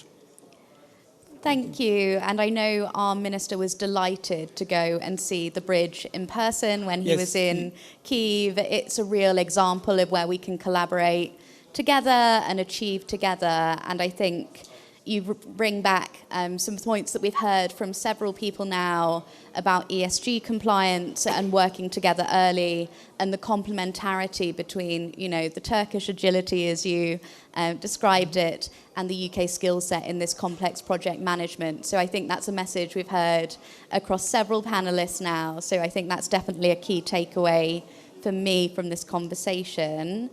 Thank you. And I know our minister was delighted to go and see the bridge in person when he was in Kyiv. It's a real example of where we can collaborate together and achieve together. And I think you bring back some points that we've heard from several people now about ESG compliance and working together early, and the complementarity between, you know, the Turkish agility, as you described it, and the UK skill set in this complex project management. So I think that's a message we've heard across several panelists now. So I think that's definitely a key takeaway for me from this conversation.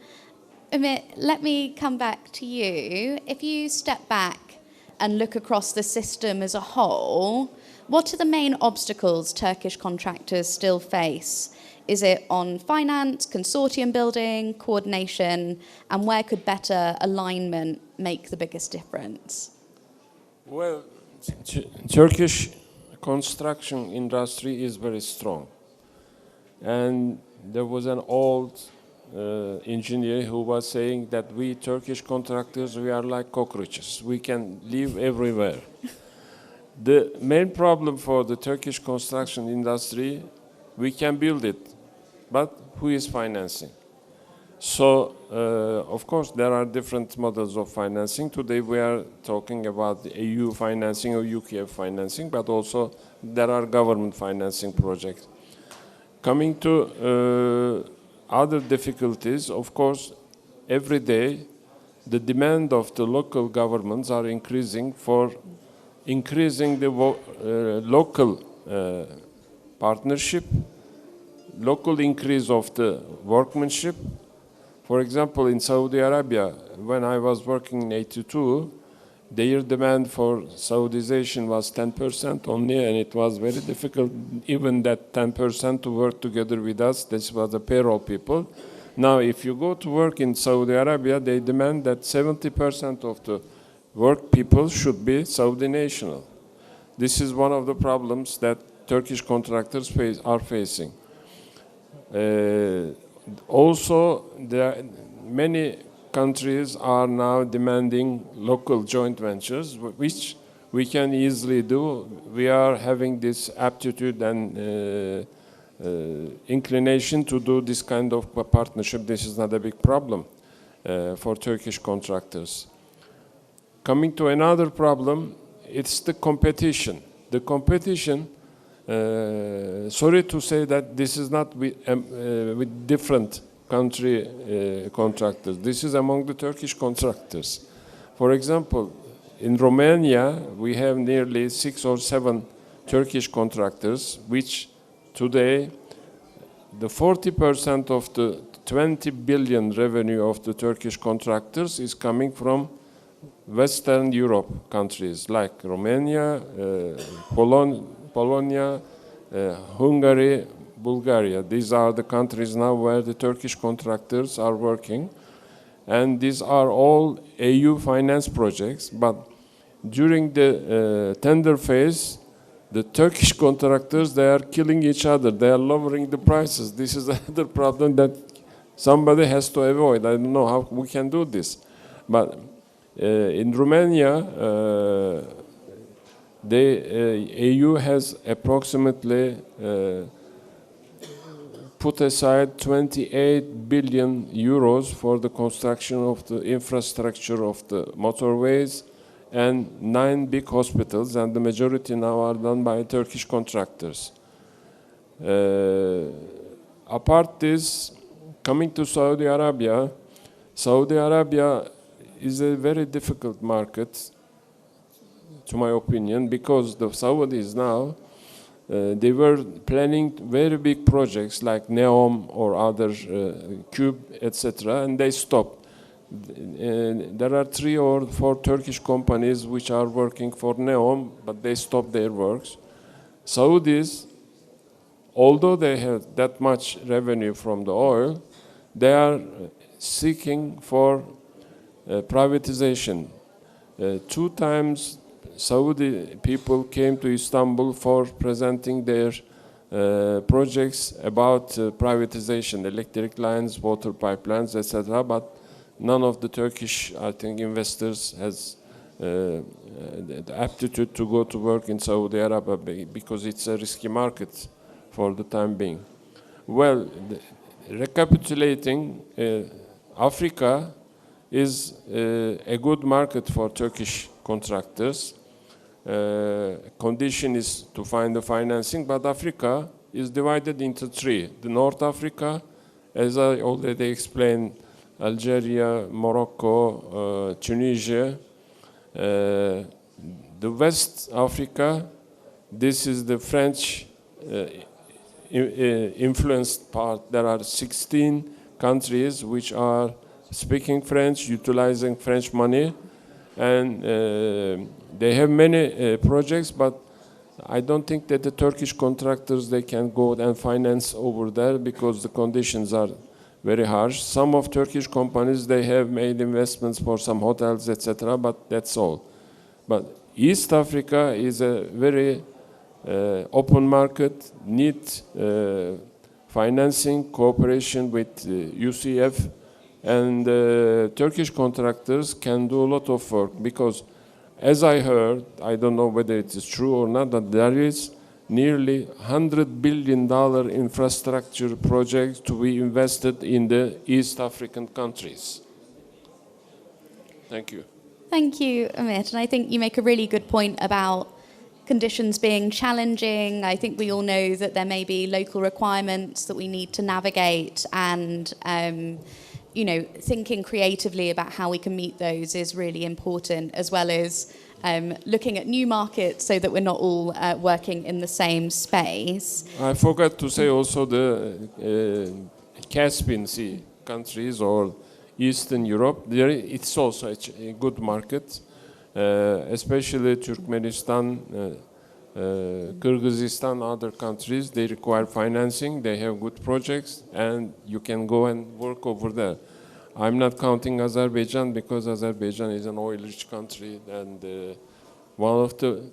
Umit, let me come back to you. If you step back and look across the system as a whole, what are the main obstacles Turkish contractors still face? Is it on finance, consortium building, coordination, and where could better alignment make the biggest difference? Well, Turkish construction industry is very strong. And there was an old engineer who was saying that we Turkish contractors, we are like cockroaches. We can live everywhere. The main problem for the Turkish construction industry, we can build it, but who is financing? So, of course, there are different models of financing. Today we are talking about the EU financing or UKF financing, but also there are government financing projects. Coming to other difficulties, of course, every day the demand of the local governments are increasing for increasing the local partnership, local increase of the workmanship. For example, in Saudi Arabia, when I was working in 82, their demand for Saudization was 10% only, and it was very difficult, even that 10% to work together with us. This was the payroll people. Now, if you go to work in Saudi Arabia, they demand that 70% of the work people should be Saudi national. This is one of the problems that Turkish contractors are facing. Also, many countries are now demanding local joint ventures, which we can easily do. We are having this aptitude and inclination to do this kind of partnership. This is not a big problem. for Turkish contractors. Coming to another problem, it's the competition. The competition, sorry to say that this is not with different country contractors. This is among the Turkish contractors. For example, in Romania, we have nearly 6 or 7 Turkish contractors, which today, the 40% of the 20 billion revenue of the Turkish contractors is coming from Western Europe countries like Romania, Polonia, Hungary, Bulgaria. These are the countries now where the Turkish contractors are working. And these are all EU finance projects, but during the tender phase, the Turkish contractors, they are killing each other. They are lowering the prices. This is another problem that somebody has to avoid. I don't know how we can do this. But in Romania, the EU has approximately put aside 28 billion euros for the construction of the infrastructure of the motorways and 9 big hospitals, and the majority now are done by Turkish contractors. Apart this, coming to Saudi Arabia is a very difficult market, to my opinion, because the Saudis now, they were planning very big projects like NEOM or other Cube, etc., and they stopped. There are 3 or 4 Turkish companies which are working for NEOM, but they stopped their works. Saudis, although they have that much revenue from the oil, they are seeking for privatization. 2 times Saudi people came to Istanbul for presenting their projects about privatization, electric lines, water pipelines, etc., but none of the Turkish, I think, investors has the aptitude to go to work in Saudi Arabia because it's a risky market for the time being. Well, recapitulating, Africa is a good market for Turkish contractors. Condition is to find the financing, but Africa is divided into 3. The North Africa, as I already explained, Algeria, Morocco, Tunisia. The West Africa, this is the French influenced part. There are 16 countries which are speaking French, utilizing French money, and they have many projects, but I don't think that the Turkish contractors, they can go and finance over there because the conditions are very harsh. Some of Turkish companies, they have made investments for some hotels, etc., but that's all. But East Africa is a very open market, need financing, cooperation with UCF, and Turkish contractors can do a lot of work because, as I heard, I don't know whether it is true or not, that there is nearly $100 billion infrastructure projects to be invested in the East African countries. Thank you. Thank you, Amit. And I think you make a really good point about conditions being challenging. I think we all know that there may be local requirements that we need to navigate, and thinking creatively about how we can meet those is really important, as well as looking at new markets so that we're not all working in the same space. I forgot to say also the Caspian Sea countries or Eastern Europe, there it's also a good market, especially Turkmenistan, Kyrgyzstan, other countries. They require financing, they have good projects, and you can go and work over there. I'm not counting Azerbaijan because Azerbaijan is an oil-rich country, and one of the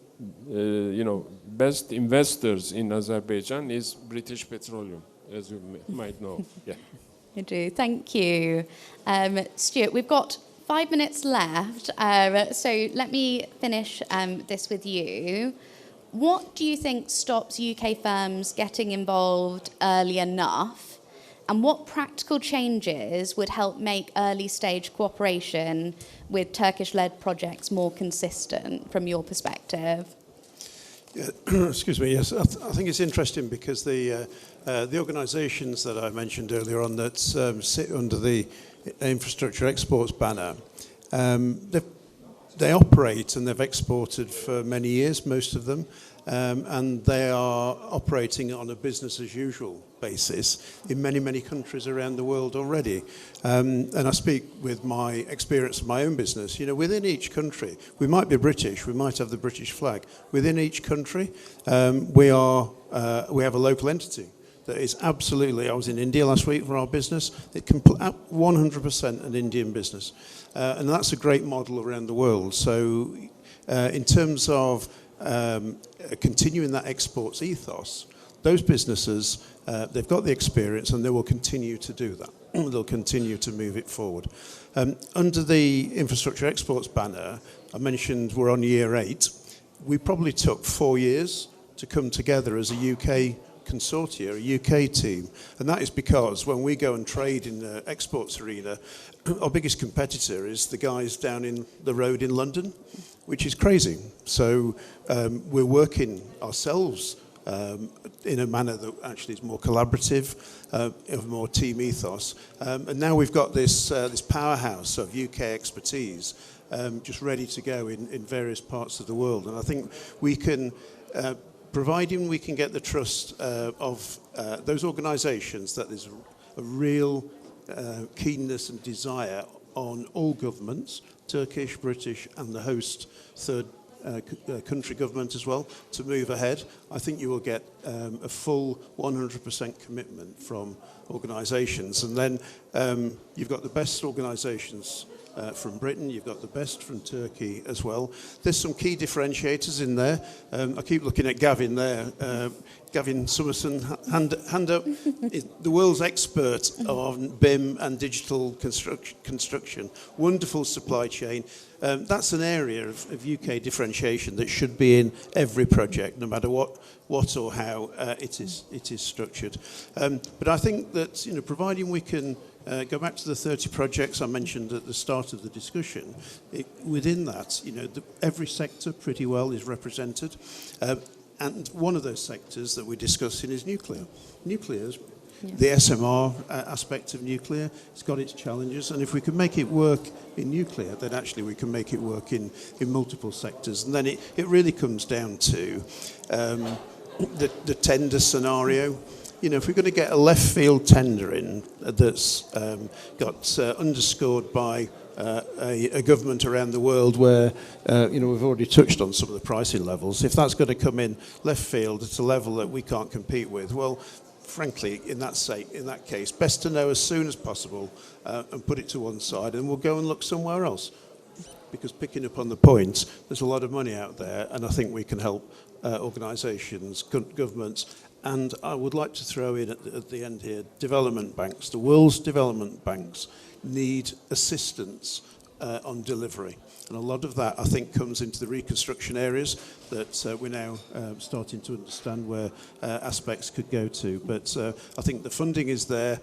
best investors in Azerbaijan is British Petroleum, as you might know. Yeah. I do. Thank you, Stuart. We've got 5 minutes left, so let me finish this with you. What do you think stops UK firms getting involved early enough And what practical changes would help make early stage cooperation with Turkish-led projects more consistent from your perspective? Yeah, excuse me, yes, I think it's interesting because the organisations that I mentioned earlier on that sit under the infrastructure exports banner, they operate and they've exported for many years, most of them, and they are operating on a business as usual basis in many, many countries around the world already. And I speak with my experience of my own business. You know, within each country, we might be British, we might have the British flag. Within each country, we have a local entity that is absolutely, I was in India last week for our business, it 100% an Indian business. And that's a great model around the world. So in terms of continuing that exports ethos, those businesses, they've got the experience and they will continue to do that. They'll continue to move it forward. Under the infrastructure exports banner, I mentioned we're on year 8. We probably took 4 years to come together as a UK consortia, a UK team. And that is because when we go and trade in the exports arena, our biggest competitor is the guys down in the road in London, which is crazy. So we're working ourselves in a manner that actually is more collaborative, of more team ethos. And now we've got this powerhouse of UK expertise just ready to go in various parts of the world. And I think we can, providing we can get the trust of those organisations, that there's a real keenness and desire on all governments, Turkish, British and the host third country government as well, to move ahead. I think you will get a full 100% commitment from organisations. And then you've got the best organisations from Britain, you've got the best from Turkey as well. There's some key differentiators in there. I keep looking at Gavin there. Gavin Summerson, hand up, is the world's expert on BIM and digital construction. Wonderful supply chain. That's an area of UK differentiation that should be in every project, no matter what or how it is structured. But I think that, you know, providing we can go back to the 30 projects I mentioned at the start of the discussion, within that, you know, every sector pretty well is represented. And one of those sectors that we're discussing is nuclear. Nuclear's the SMR aspect of nuclear. It's got its challenges, and if we can make it work in nuclear, then actually we can make it work in multiple sectors. And then it really comes down to the tender scenario. You know, if we're going to get a left field tender in that's got underscored by a government around the world where, you know, we've already touched on some of the pricing levels. If that's going to come in left field at a level that we can't compete with, well, frankly, in that case, best to know as soon as possible and put it to one side, and we'll go and look somewhere else. Because picking up on the point, there's a lot of money out there, and I think we can help organisations, governments, and I would like to throw in at the end here, development banks. The world's development banks need assistance on delivery. And a lot of that, I think, comes into the reconstruction areas that we're now starting to understand where aspects could go to. But I think the funding is there.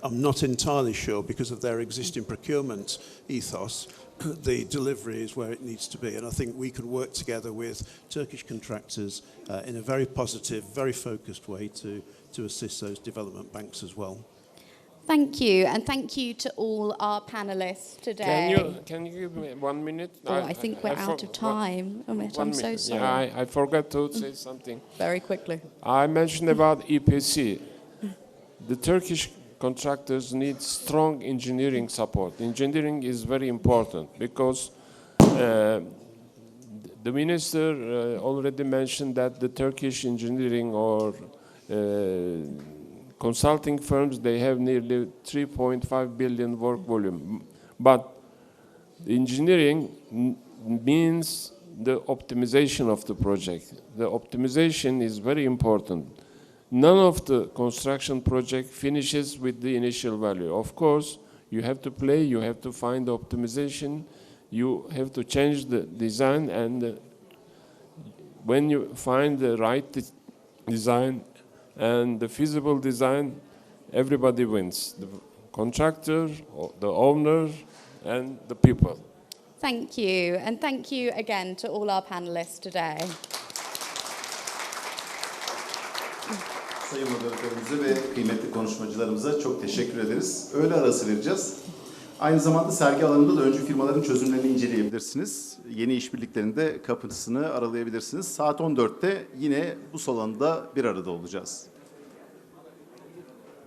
I'm not entirely sure, because of their existing procurement ethos, the delivery is where it needs to be. And I think we can work together with Turkish contractors in a very positive, very focused way to assist those development banks as well. Thank you, and thank you to all our panelists today. Can you give me 1 minute? Oh, I think we're out of time. I'm so sorry. Yeah, I forgot to say something. Very quickly. I mentioned about EPC. The Turkish contractors need strong engineering support. Engineering is very important because the minister already mentioned that the Turkish engineering or consulting firms, they have nearly 3.5 billion work volume. But engineering means the optimization of the project. The optimization is very important. None of the construction project finishes with the initial value. Of course, you have to play, you have to find the optimization, you have to change the design, and when you find the right design and the feasible design, everybody wins. The contractor, the owner, and the people. Thank you, and thank you again to all our panelists today. Sayın moderatörümüze ve kıymetli konuşmacılarımıza çok teşekkür ederiz. Öğle arası vereceğiz. Aynı zamanda sergi alanında da öncü firmaların çözümlerini inceleyebilirsiniz. Yeni işbirliklerinde kapısını aralayabilirsiniz. Saat 14'te yine bu salonda bir arada olacağız.